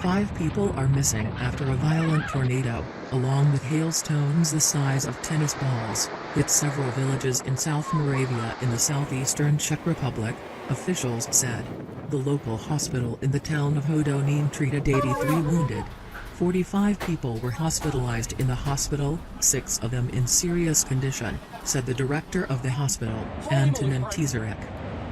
5 people are missing after a violent tornado, along with hailstones the size of tennis balls, hit several villages in South Moravia in the southeastern Czech Republic, officials said. The local hospital in the town of Hodonín treated 83 wounded. 45 people were hospitalized in the hospital, 6 of them in serious condition, said the director of the hospital, Antonin Tesarik.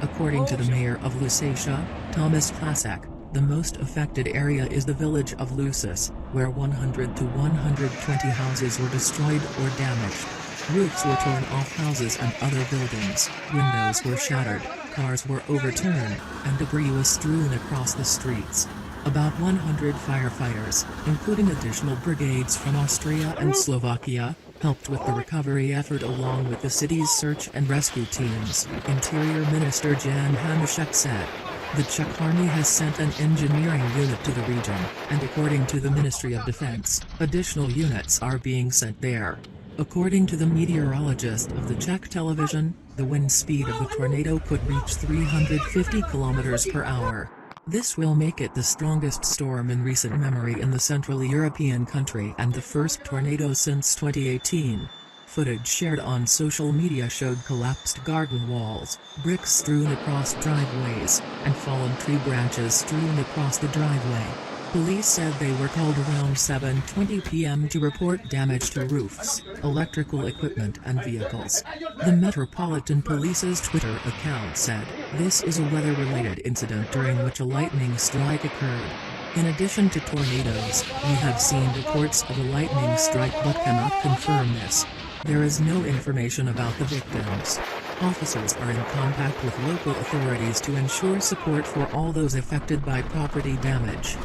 According to the mayor of Lusatia, Thomas Klasek, the most affected area is the village of Lusis, where 100 to 120 houses were destroyed or damaged. Roofs were torn off houses and other buildings, windows were shattered, cars were overturned, and debris was strewn across the streets. About 100 firefighters, including additional brigades from Austria and Slovakia, helped with the recovery effort along with the city's search and rescue teams, Interior Minister Jan Hanušek said. The Czech army has sent an engineering unit to the region, and according to the Ministry of Defense, additional units are being sent there. According to the meteorologist of the Czech television, the wind speed of the tornado could reach 350 kilometers per hour. This will make it the strongest storm in recent memory in the Central European country and the first tornado since 2018. Footage shared on social media showed collapsed garden walls, bricks strewn across driveways, and fallen tree branches strewn across the driveway. Police said they were called around 7:20 p.m. to report damage to roofs, electrical equipment and vehicles. The Metropolitan Police's Twitter account said, "This is a weather-related incident during which a lightning strike occurred. In addition to tornadoes, we have seen reports of a lightning strike but cannot confirm this. There is no information about the victims." Officers are in contact with local authorities to ensure support for all those affected by property damage.